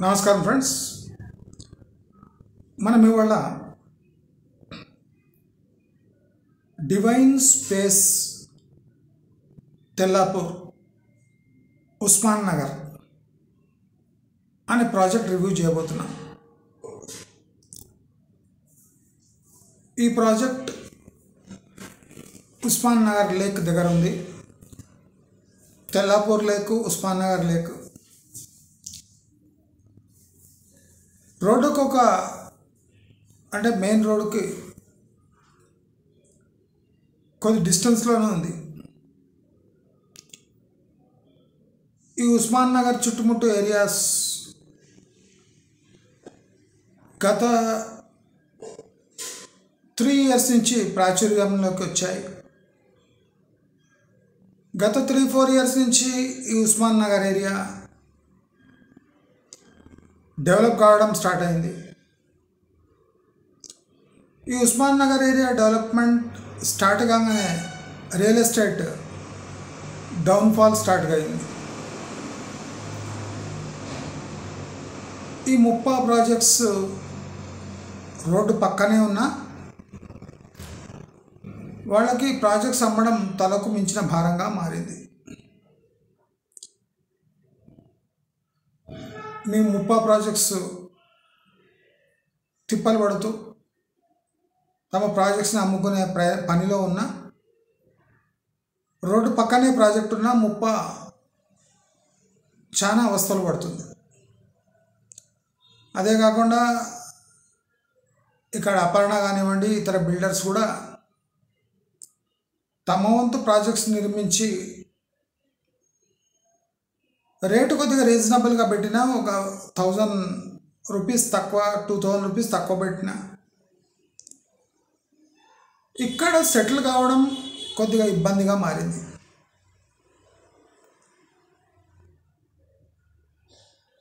నమస్కారం ఫ్రెండ్స్, మనం ఇవాళ డివైన్ స్పేస్ తెల్లాపూర్ ఉస్మాన్ నగర్ అనే ప్రాజెక్ట్ రివ్యూ చేయబోతున్నాం. ఈ ప్రాజెక్ట్ ఉస్మాన్ నగర్ లేక్ దగ్గర ఉంది. Tellapur lake, Osman Nagar lake. రోడ్డుకు అంటే మెయిన్ రోడ్డుకి కొద్ది డిస్టెన్స్లోనే ఉంది. ఈ ఉస్మాన్ నగర్ చుట్టుముట్టు ఏరియాస్ గత 3 years నుంచి ప్రాచుర్యంలోకి వచ్చాయి. గత 3-4 years నుంచి ఈ ఉస్మాన్ నగర్ ఏరియా డెవలప్ కావడం స్టార్ట్ అయింది. ఈ Osman Nagar area development start కాగానే రియల్ ఎస్టేట్ డౌన్ఫాల్ స్టార్ట్ అయింది. ఈ 30 ప్రాజెక్ట్స్ రోడ్డు పక్కనే ఉన్నా వాళ్ళకి ప్రాజెక్ట్స్ అమ్మడం తలకు మించిన భారంగా మారింది. మేము 30 ప్రాజెక్ట్స్ తిప్పలు పడుతూ తమ ప్రాజెక్ట్స్ని అమ్ముకునే పనిలో ఉన్న రోడ్డు పక్కనే ప్రాజెక్ట్ ఉన్న 30 చాలా అవస్థలు పడుతుంది. అదే కాకుండా ఇక్కడ అపర్ణ కానివ్వండి, ఇతర బిల్డర్స్ కూడా తమ వంతు ప్రాజెక్ట్స్ నిర్మించి రేటు కొద్దిగా రీజనబుల్గా పెట్టినా, ఒక 1000 రూపీస్ తక్కువ, 2000 రూపీస్ తక్కువ పెట్టినా ఇక్కడ సెటిల్ కావడం కొద్దిగా ఇబ్బందిగా మారింది.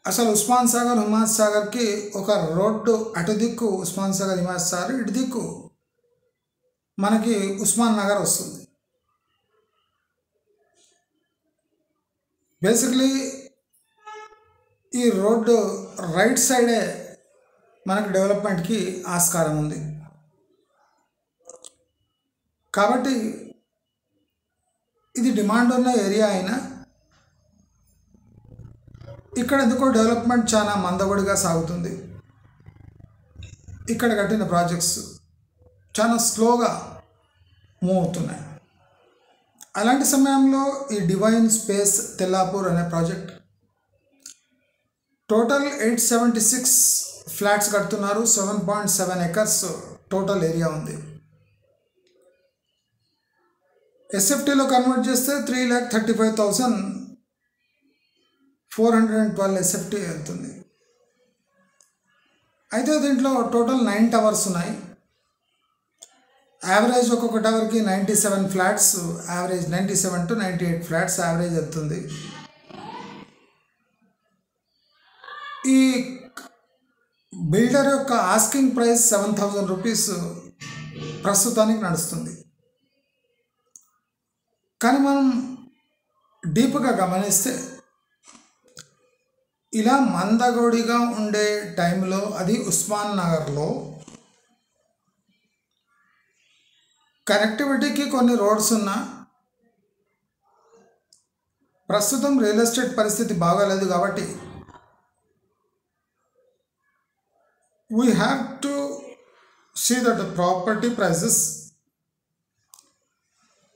అసలు ఉస్మాన్ సాగర్, హిమాయత్ సాగర్కి ఒక రోడ్డు అటు దిక్కు ఉస్మాన్ సాగర్, హిమాయత్ సాగర్, ఇటు దిక్కు మనకి ఉస్మాన్ నగర్ వస్తుంది. బేసిక్లీ ఈ రోడ్డు రైట్ సైడే మనకు డెవలప్మెంట్కి ఆస్కారం ఉంది. కాబట్టి ఇది డిమాండ్ ఉన్న ఏరియా అయినా ఇక్కడ ఎందుకో డెవలప్మెంట్ చాలా మందకొడిగా సాగుతుంది. ఇక్కడ కట్టిన ప్రాజెక్ట్స్ చాలా స్లోగా మూవ్ అవుతున్నాయి. అలాంటి సమయంలో ఈ డివైన్ స్పేస్ తెల్లాపూర్ అనే ప్రాజెక్ట్ టోటల్ 876 ఫ్లాట్స్ కడుతున్నారు. 7.7 acres టోటల్ ఏరియా ఉంది. ఎస్ఎఫ్టీలో కన్వర్ట్ చేస్తే 3,35,412 ఎస్ఎఫ్టీ వెళ్తుంది. అయితే దీంట్లో టోటల్ 9 టవర్స్ ఉన్నాయి. యావరేజ్ ఒక్కొక్క టవర్కి 97 flats, average 97 to 98 flats average వెళ్తుంది. ఈ బిల్డర్ యొక్క ఆస్కింగ్ ప్రైస్ 7,000 రూపీస్ ప్రస్తుతానికి నడుస్తుంది. కానీ మనం డీప్గా గమనిస్తే ఇలా మందగోడిగా ఉండే టైంలో, అది ఉస్మాన్ నగర్లో కనెక్టివిటీకి కొన్ని రోడ్స్ ఉన్నా, ప్రస్తుతం రియల్ ఎస్టేట్ పరిస్థితి బాగాలేదు. కాబట్టి we have to see that the property prices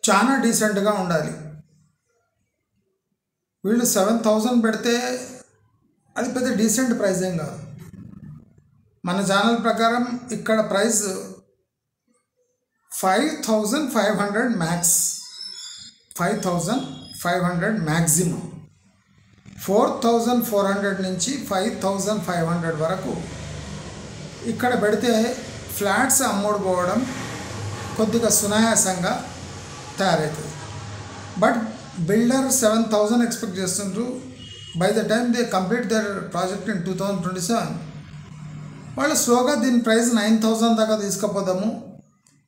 చాలా డీసెంట్గా ఉండాలి. వీళ్ళు 7,000 పెడితే అది పెద్ద డీసెంట్ ప్రైస్ ఏం కాదు. మన ఛానల్ ప్రకారం ఇక్కడ ప్రైస్ 5,500 మ్యాక్స్, 5,500 మ్యాక్సిమం. 4,400 నుంచి 5,500 వరకు ఇక్కడ పెడితే ఫ్లాట్స్ అమ్ముడుపోవడం కొద్దిగా సునాయాసంగా తయారవుతుంది. బట్ బిల్డర్ 7,000 ఎక్స్పెక్ట్ చేస్తుండ్రు. By the time they complete there project in 2027 వాళ్ళు స్లోగా దీని ప్రైస్ 9,000 దాకా తీసుకుపోదాము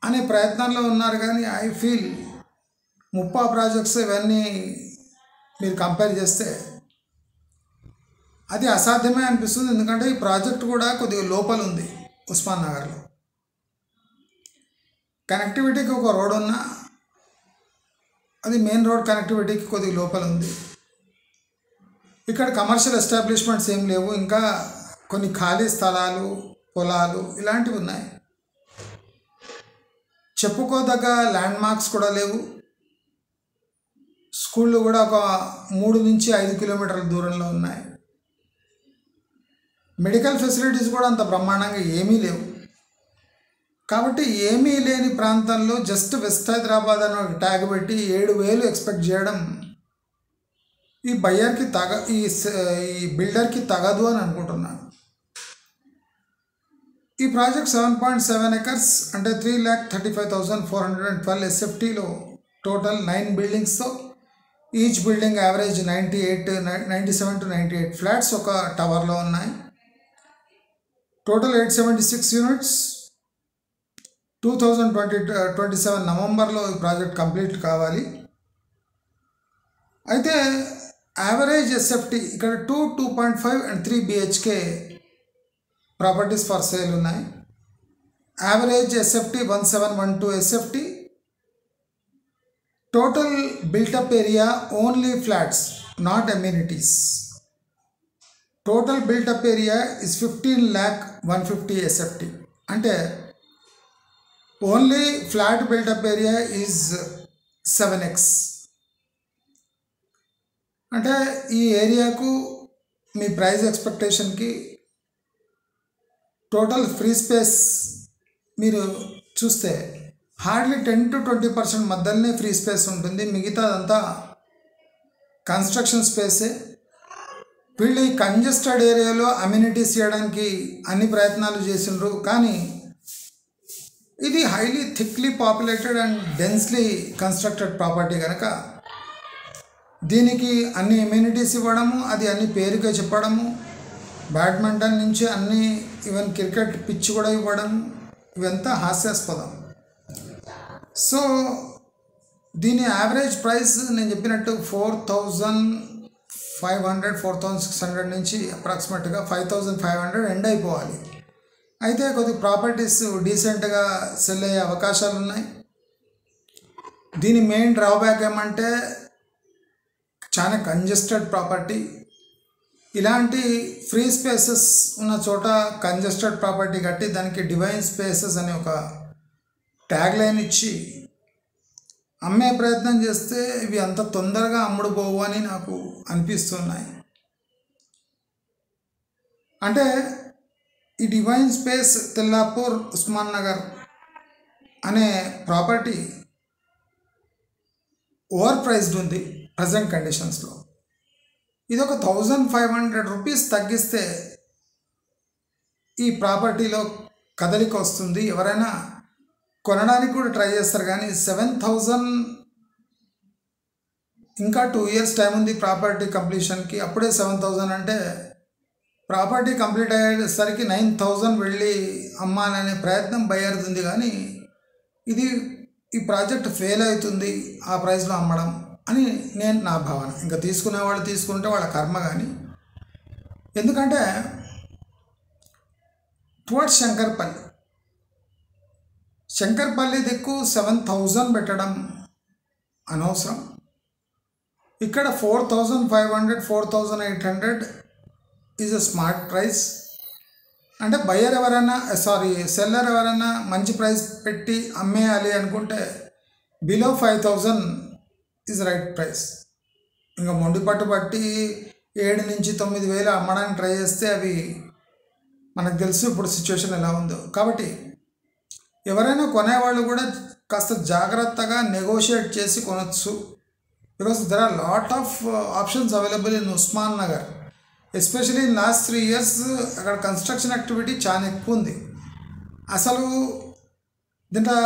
అనే ప్రయత్నంలో ఉన్నారు. కానీ ఐ ఫీల్ 30 ప్రాజెక్ట్స్ ఇవన్నీ మీరు కంపేర్ చేస్తే అది అసాధ్యమే అనిపిస్తుంది. ఎందుకంటే ఈ ప్రాజెక్ట్ కూడా కొద్దిగా లోపల ఉంది. ఉస్మాన్ నగర్లో కనెక్టివిటీకి ఒక రోడ్ ఉన్నా అది మెయిన్ రోడ్ కనెక్టివిటీకి కొద్దిగా లోపల ఉంది. ఇక్కడ కమర్షియల్ ఎస్టాబ్లిష్మెంట్స్ ఏం లేవు. ఇంకా కొన్ని ఖాళీ స్థలాలు, పొలాలు ఇలాంటివి ఉన్నాయి. చెప్పుకోదగ్గ ల్యాండ్ మార్క్స్ కూడా లేవు. స్కూళ్ళు కూడా ఒక 3 నుంచి 5 కిలోమీటర్ల దూరంలో ఉన్నాయి. మెడికల్ ఫెసిలిటీస్ కూడా అంత బ్రహ్మాండంగా ఏమీ లేవు. కాబట్టి ఏమీ లేని ప్రాంతంలో జస్ట్ వెస్ట్ హైదరాబాద్ అని ఒక ట్యాగ్ పెట్టి 7,000 ఎక్స్పెక్ట్ చేయడం ఈ బయ్యర్కి ఈ బిల్డర్కి తగదు అని అనుకుంటున్నాను. ఈ ప్రాజెక్ట్ 7.7 acres అంటే 3,35,412 SFTలో టోటల్ 9 బిల్డింగ్స్తో each building average 97 to 98 flats ఒక టవర్లో ఉన్నాయి. Total 876 units. 2027 నవంబర్లో ఈ ప్రాజెక్ట్ కంప్లీట్ కావాలి. అయితే యావరేజ్ SFT ఇక్కడ 2.5 and 3 BHK properties for sale ఉన్నాయి. Average SFT 1712 SFT. Total built up area only flats, not amenities. Total built up area is 15,150 SFT. అంటే only flat built up area is 7x. అంటే ఈ ఏరియాకు మీ ప్రైస్ ఎక్స్పెక్టేషన్కి టోటల్ ఫ్రీ స్పేస్ మీరు చూస్తే హార్డ్లీ 10 to 20% మధ్యలోనే ఫ్రీ స్పేస్ ఉంటుంది. మిగతాదంతా కన్స్ట్రక్షన్ స్పేసే. వీళ్ళు ఈ కంజెస్టెడ్ ఏరియాలో అమ్యూనిటీస్ చేయడానికి అన్ని ప్రయత్నాలు చేసిండ్రు. కానీ ఇది highly thickly populated and densely constructed property కనుక దీనికి అన్ని అమ్యూనిటీస్ ఇవ్వడము, అది అన్ని పేరుగా చెప్పడము, బ్యాడ్మింటన్ నుంచి అన్ని ఈవెన్ క్రికెట్ పిచ్ కూడా ఇవ్వడం, ఇవంతా హాస్యాస్పదం. సో దీని యావరేజ్ ప్రైస్ నేను చెప్పినట్టు 4,500 4,600 నుంచి అప్రాక్సిమేట్గా 5,500 ఎండ్ అయిపోవాలి. అయితే కొద్ది ప్రాపర్టీస్ డీసెంట్గా సెల్ అయ్యే అవకాశాలు ఉన్నాయి. దీని మెయిన్ డ్రాబ్యాక్ ఏమంటే చాలా కంజెస్టెడ్ ప్రాపర్టీ. ఇలాంటి ఫ్రీ స్పేసెస్ ఉన్న చోట కంజెస్టెడ్ ప్రాపర్టీ కట్టి దానికి డివైన్ స్పేసెస్ అనే ఒక ట్యాగ్ లైన్ ఇచ్చి అమ్మే ప్రయత్నం చేస్తే ఇవి అంత తొందరగా అమ్ముడుపోవు అని నాకు అనిపిస్తున్నాయి. అంటే ఈ డివైన్ స్పేస్ తెల్లాపూర్ ఉస్మాన్ నగర్ అనే ప్రాపర్టీ ఓవర్ ప్రైస్డ్ ఉంది ప్రజెంట్ కండిషన్స్లో. ఇది ఒక 1,500 రూపీస్ తగ్గిస్తే ఈ ప్రాపర్టీలో కదలిక వస్తుంది. ఎవరైనా కొనడానికి కూడా ట్రై చేస్తారు. కానీ 7,000 ఇంకా 2 years టైం ఉంది ప్రాపర్టీ కంప్లీషన్కి. అప్పుడే 7,000 అంటే ప్రాపర్టీ కంప్లీట్ అయ్యేసరికి 9,000 వెళ్ళి అమ్మాలనే ప్రయత్నం బయ్యర్ది. కానీ ఇది ఈ ప్రాజెక్ట్ ఫెయిల్ అవుతుంది ఆ ప్రైస్లో అమ్మడం అని నా భావన. ఇంకా తీసుకునే వాళ్ళు తీసుకుంటే వాళ్ళ కర్మ. కానీ ఎందుకంటే టువర్డ్స్ శంకర్పల్లి దిక్కు 7,000 పెట్టడం అనవసరం. ఇక్కడ 4,500 4,800 ఈజ్ అ స్మార్ట్ ప్రైస్. అంటే బయ్యర్ ఎవరైనా సెల్లర్ ఎవరైనా మంచి ప్రైస్ పెట్టి అమ్మేయాలి అనుకుంటే బిలో 5,000 ఈజ్ రైట్ ప్రైస్. ఇంకా మొండి పట్టుబట్టి 7 నుంచి 9,000 అమ్మడానికి ట్రై చేస్తే అవి మనకు తెలుసు ఇప్పుడు సిచ్యువేషన్ ఎలా ఉందో. కాబట్టి ఎవరైనా కొనేవాళ్ళు కూడా కాస్త జాగ్రత్తగా నెగోషియేట్ చేసి కొనవచ్చు. Because there are lot of options available in Osman Nagar. Especially in last 3 years అక్కడ కన్స్ట్రక్షన్ యాక్టివిటీ చాలా ఎక్కువ ఉంది. అసలు దీంట్లో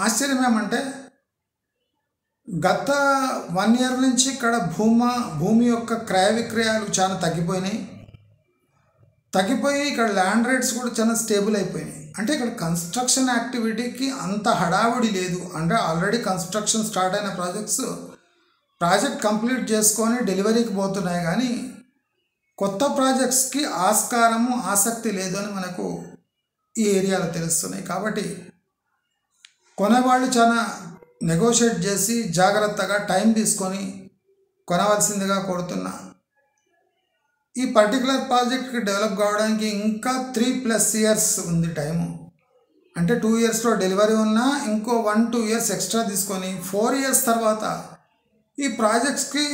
ఆశ్చర్యం ఏమంటే గత 1 year నుంచి ఇక్కడ భూమి యొక్క క్రయ విక్రయాలు చాలా తగ్గిపోయి ఇక్కడ ల్యాండ్ రేట్స్ కూడా చాలా స్టేబుల్ అయిపోయినాయి. అంటే ఇక్కడ కన్స్ట్రక్షన్ యాక్టివిటీకి అంత హడావుడి లేదు. అంటే ఆల్రెడీ కన్స్ట్రక్షన్ స్టార్ట్ అయిన ప్రాజెక్ట్ కంప్లీట్ చేసుకొని డెలివరీకి పోతున్నాయి. కానీ కొత్త ప్రాజెక్ట్స్కి ఆస్కారము ఆసక్తి లేదు అని మనకు ఈ ఏరియాలో తెలుస్తున్నాయి. కాబట్టి కొనేవాళ్ళు చాలా నెగోషియేట్ చేసి జాగ్రత్తగా టైం తీసుకొని కొనవలసిందిగా కోరుతున్నా. ఈ పర్టికులర్ ప్రాజెక్ట్కి డెవలప్ కావడానికి ఇంకా 3+ ఇయర్స్ ఉంది టైము. అంటే 2 ఇయర్స్లో డెలివరీ ఉన్నా ఇంకో 1-2 ఇయర్స్ ఎక్స్ట్రా తీసుకొని 4 ఇయర్స్ తర్వాత ఈ ప్రాజెక్ట్స్కి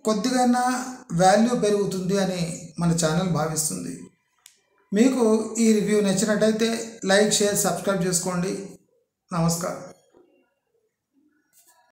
కొద్దిగా వాల్యూ పెరుగుతుంది అని మన ఛానల్ భావిస్తుంది. మీకు ఈ రివ్యూ నచ్చినట్టయితే లైక్, షేర్, సబ్స్క్రైబ్ చేసుకోండి. నమస్కారం.